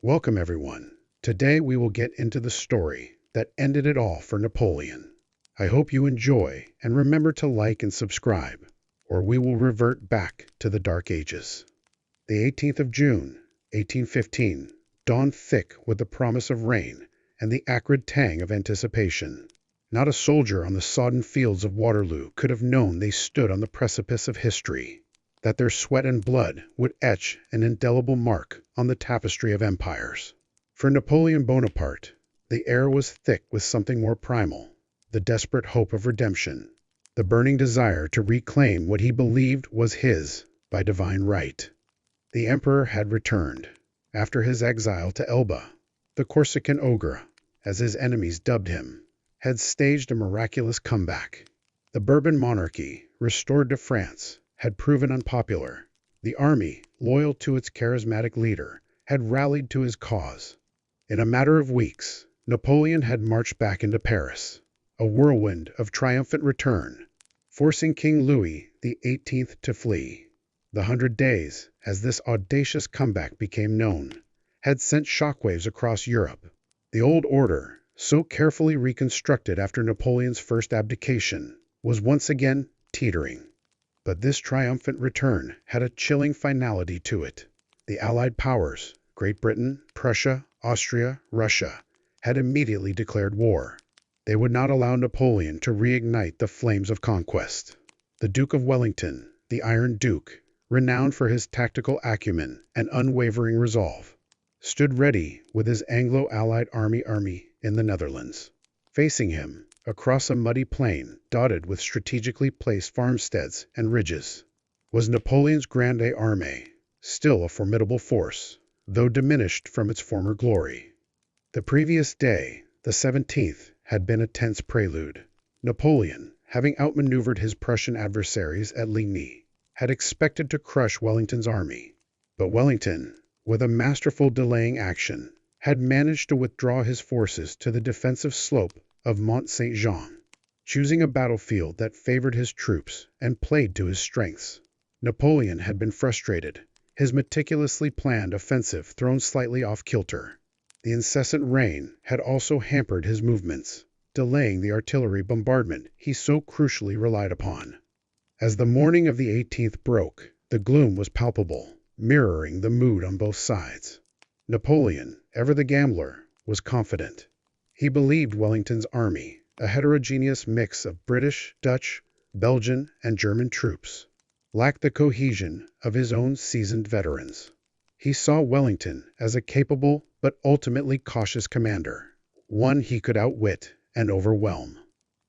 Welcome, everyone. Today we will get into the story that ended it all for Napoleon. I hope you enjoy and remember to like and subscribe, or we will revert back to the Dark Ages. The 18th of June, 1815, dawned thick with the promise of rain and the acrid tang of anticipation. Not a soldier on the sodden fields of Waterloo could have known they stood on the precipice of history, that their sweat and blood would etch an indelible mark on the tapestry of empires. For Napoleon Bonaparte, the air was thick with something more primal, the desperate hope of redemption, the burning desire to reclaim what he believed was his by divine right. The emperor had returned. After his exile to Elba, the Corsican ogre, as his enemies dubbed him, had staged a miraculous comeback. The Bourbon monarchy, restored to France, had proven unpopular. The army, loyal to its charismatic leader, had rallied to his cause. In a matter of weeks, Napoleon had marched back into Paris, a whirlwind of triumphant return, forcing King Louis XVIII to flee. The 100 Days, as this audacious comeback became known, had sent shockwaves across Europe. The old order, so carefully reconstructed after Napoleon's first abdication, was once again teetering. But this triumphant return had a chilling finality to it. The Allied powers, Great Britain, Prussia, Austria, Russia, had immediately declared war. They would not allow Napoleon to reignite the flames of conquest. The Duke of Wellington, the Iron Duke, renowned for his tactical acumen and unwavering resolve, stood ready with his Anglo-Allied army in the Netherlands. Facing him, across a muddy plain dotted with strategically placed farmsteads and ridges, was Napoleon's Grande Armée, still a formidable force, though diminished from its former glory. The previous day, the 17th, had been a tense prelude. Napoleon, having outmaneuvered his Prussian adversaries at Ligny, had expected to crush Wellington's army. But Wellington, with a masterful delaying action, had managed to withdraw his forces to the defensive slope of Mont Saint-Jean, choosing a battlefield that favored his troops and played to his strengths. Napoleon had been frustrated, his meticulously planned offensive thrown slightly off kilter. The incessant rain had also hampered his movements, delaying the artillery bombardment he so crucially relied upon. As the morning of the 18th broke, the gloom was palpable, mirroring the mood on both sides. Napoleon, ever the gambler, was confident. He believed Wellington's army, a heterogeneous mix of British, Dutch, Belgian, and German troops, lacked the cohesion of his own seasoned veterans. He saw Wellington as a capable but ultimately cautious commander, one he could outwit and overwhelm.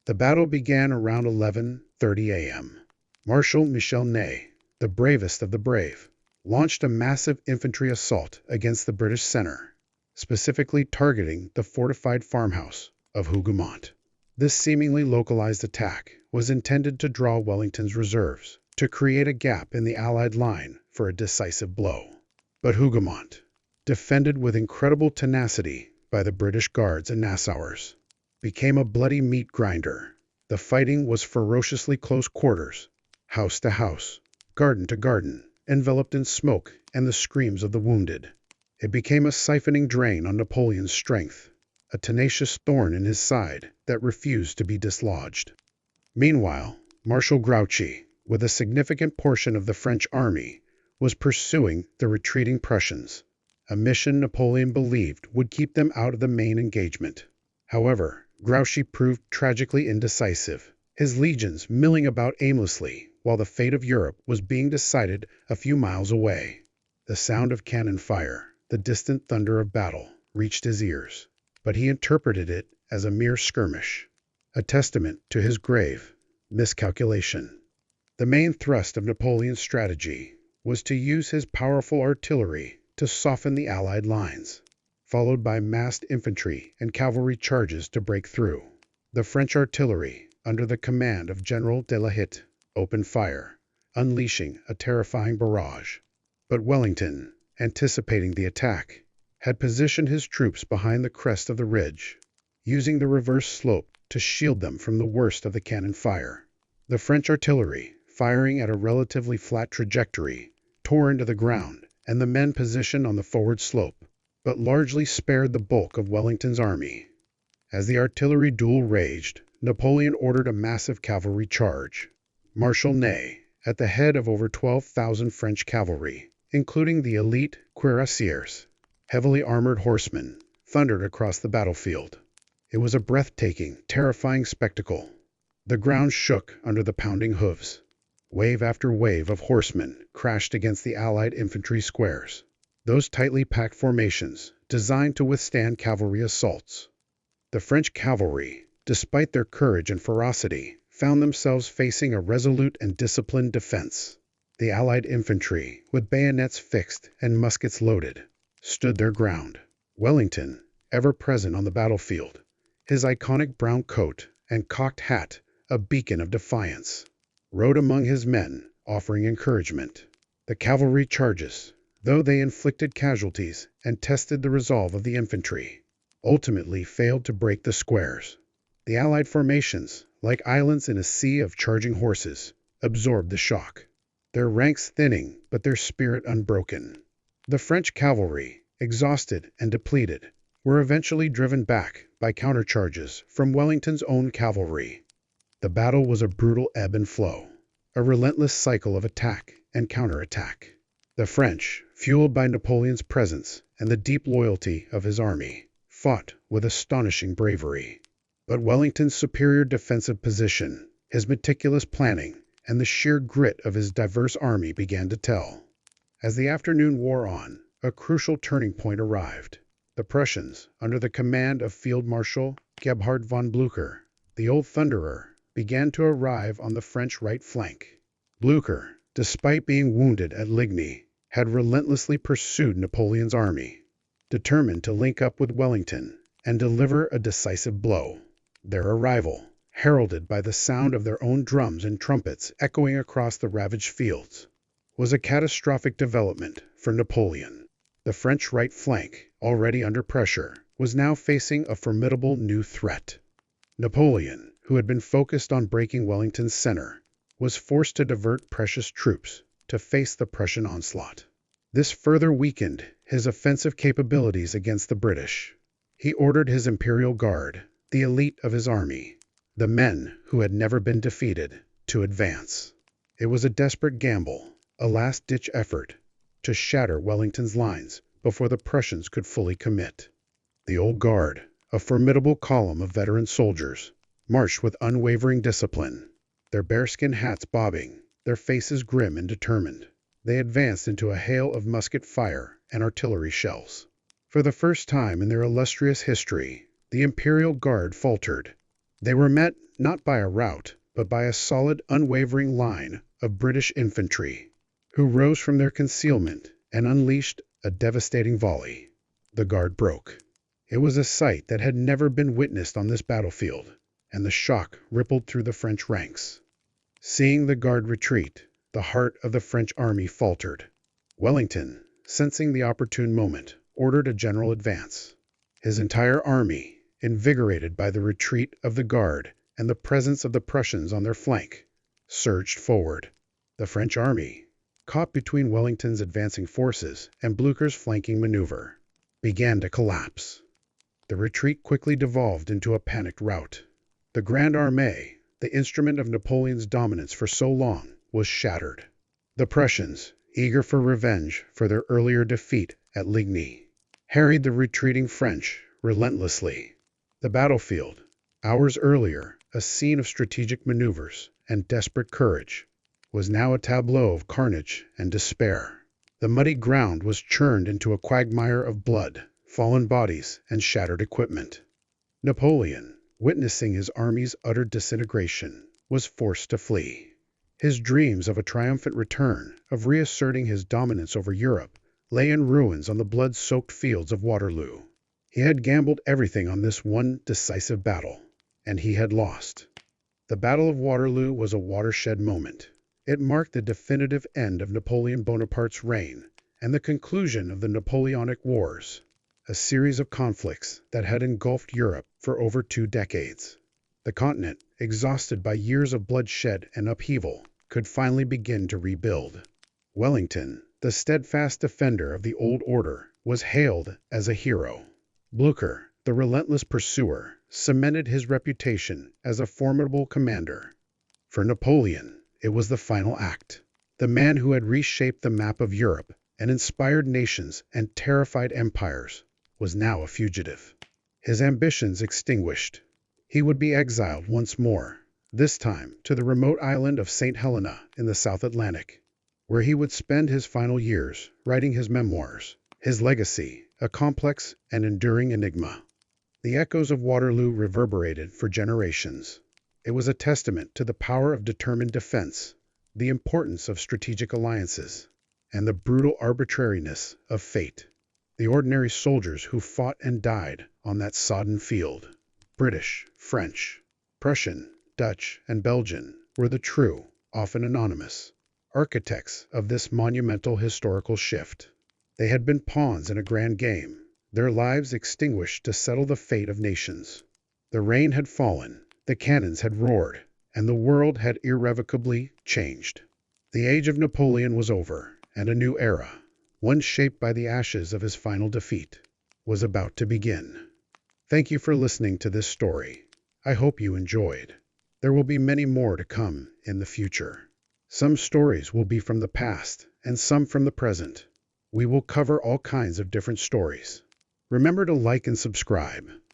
The battle began around 11:30 a.m. Marshal Michel Ney, the bravest of the brave, launched a massive infantry assault against the British center, specifically targeting the fortified farmhouse of Hougoumont. This seemingly localized attack was intended to draw Wellington's reserves, to create a gap in the Allied line for a decisive blow. But Hougoumont, defended with incredible tenacity by the British Guards and Nassauers, became a bloody meat grinder. The fighting was ferociously close quarters, house to house, garden to garden, enveloped in smoke and the screams of the wounded. It became a siphoning drain on Napoleon's strength, a tenacious thorn in his side that refused to be dislodged. Meanwhile, Marshal Grouchy, with a significant portion of the French army, was pursuing the retreating Prussians, a mission Napoleon believed would keep them out of the main engagement. However, Grouchy proved tragically indecisive, his legions milling about aimlessly while the fate of Europe was being decided a few miles away. The sound of cannon fire, the distant thunder of battle, reached his ears, but he interpreted it as a mere skirmish, a testament to his grave miscalculation. The main thrust of Napoleon's strategy was to use his powerful artillery to soften the Allied lines, followed by massed infantry and cavalry charges to break through. The French artillery, under the command of General de la Hitte, opened fire, unleashing a terrifying barrage. But Wellington, anticipating the attack, had positioned his troops behind the crest of the ridge, using the reverse slope to shield them from the worst of the cannon fire. The French artillery, firing at a relatively flat trajectory, tore into the ground, and the men positioned on the forward slope, but largely spared the bulk of Wellington's army. As the artillery duel raged, Napoleon ordered a massive cavalry charge. Marshal Ney, at the head of over 12,000 French cavalry, including the elite cuirassiers, heavily armored horsemen, thundered across the battlefield. It was a breathtaking, terrifying spectacle. The ground shook under the pounding hooves. Wave after wave of horsemen crashed against the Allied infantry squares, those tightly packed formations designed to withstand cavalry assaults. The French cavalry, despite their courage and ferocity, found themselves facing a resolute and disciplined defense. The Allied infantry, with bayonets fixed and muskets loaded, stood their ground. Wellington, ever present on the battlefield, his iconic brown coat and cocked hat a beacon of defiance, rode among his men, offering encouragement. The cavalry charges, though they inflicted casualties and tested the resolve of the infantry, ultimately failed to break the squares. The Allied formations, like islands in a sea of charging horses, absorbed the shock, their ranks thinning but their spirit unbroken. The French cavalry, exhausted and depleted, were eventually driven back by countercharges from Wellington's own cavalry. The battle was a brutal ebb and flow, a relentless cycle of attack and counterattack. The French, fueled by Napoleon's presence and the deep loyalty of his army, fought with astonishing bravery. But Wellington's superior defensive position, his meticulous planning, and the sheer grit of his diverse army began to tell. As the afternoon wore on, a crucial turning point arrived. The Prussians, under the command of Field Marshal Gebhard von Blücher, the Old Thunderer, began to arrive on the French right flank. Blücher, despite being wounded at Ligny, had relentlessly pursued Napoleon's army, determined to link up with Wellington and deliver a decisive blow. Their arrival, heralded by the sound of their own drums and trumpets echoing across the ravaged fields, was a catastrophic development for Napoleon. The French right flank, already under pressure, was now facing a formidable new threat. Napoleon, who had been focused on breaking Wellington's center, was forced to divert precious troops to face the Prussian onslaught. This further weakened his offensive capabilities against the British. He ordered his Imperial Guard, the elite of his army, the men who had never been defeated, to advance. It was a desperate gamble, a last-ditch effort, to shatter Wellington's lines before the Prussians could fully commit. The Old Guard, a formidable column of veteran soldiers, marched with unwavering discipline, their bearskin hats bobbing, their faces grim and determined. They advanced into a hail of musket fire and artillery shells. For the first time in their illustrious history, the Imperial Guard faltered. They were met not by a rout, but by a solid, unwavering line of British infantry, who rose from their concealment and unleashed a devastating volley. The Guard broke. It was a sight that had never been witnessed on this battlefield, and the shock rippled through the French ranks. Seeing the Guard retreat, the heart of the French army faltered. Wellington, sensing the opportune moment, ordered a general advance. His entire army, invigorated by the retreat of the Guard and the presence of the Prussians on their flank, surged forward. The French army, caught between Wellington's advancing forces and Blücher's flanking maneuver, began to collapse. The retreat quickly devolved into a panicked rout. The Grande Armée, the instrument of Napoleon's dominance for so long, was shattered. The Prussians, eager for revenge for their earlier defeat at Ligny, harried the retreating French relentlessly. The battlefield, hours earlier a scene of strategic maneuvers and desperate courage, was now a tableau of carnage and despair. The muddy ground was churned into a quagmire of blood, fallen bodies, and shattered equipment. Napoleon, witnessing his army's utter disintegration, was forced to flee. His dreams of a triumphant return, of reasserting his dominance over Europe, lay in ruins on the blood-soaked fields of Waterloo. He had gambled everything on this one decisive battle, and he had lost. The Battle of Waterloo was a watershed moment. It marked the definitive end of Napoleon Bonaparte's reign and the conclusion of the Napoleonic Wars, a series of conflicts that had engulfed Europe for over 2 decades. The continent, exhausted by years of bloodshed and upheaval, could finally begin to rebuild. Wellington, the steadfast defender of the old order, was hailed as a hero. Blucher, the relentless pursuer, cemented his reputation as a formidable commander. For Napoleon, it was the final act. The man who had reshaped the map of Europe and inspired nations and terrified empires was now a fugitive. His ambitions extinguished. He would be exiled once more, this time to the remote island of St. Helena in the South Atlantic, where he would spend his final years writing his memoirs, his legacy, a complex and enduring enigma. The echoes of Waterloo reverberated for generations. It was a testament to the power of determined defense, the importance of strategic alliances, and the brutal arbitrariness of fate. The ordinary soldiers who fought and died on that sodden field, British, French, Prussian, Dutch, and Belgian, were the true, often anonymous, architects of this monumental historical shift. They had been pawns in a grand game, their lives extinguished to settle the fate of nations. The rain had fallen, the cannons had roared, and the world had irrevocably changed. The age of Napoleon was over, and a new era, one shaped by the ashes of his final defeat, was about to begin. Thank you for listening to this story. I hope you enjoyed. There will be many more to come in the future. Some stories will be from the past, and some from the present. We will cover all kinds of different stories. Remember to like and subscribe.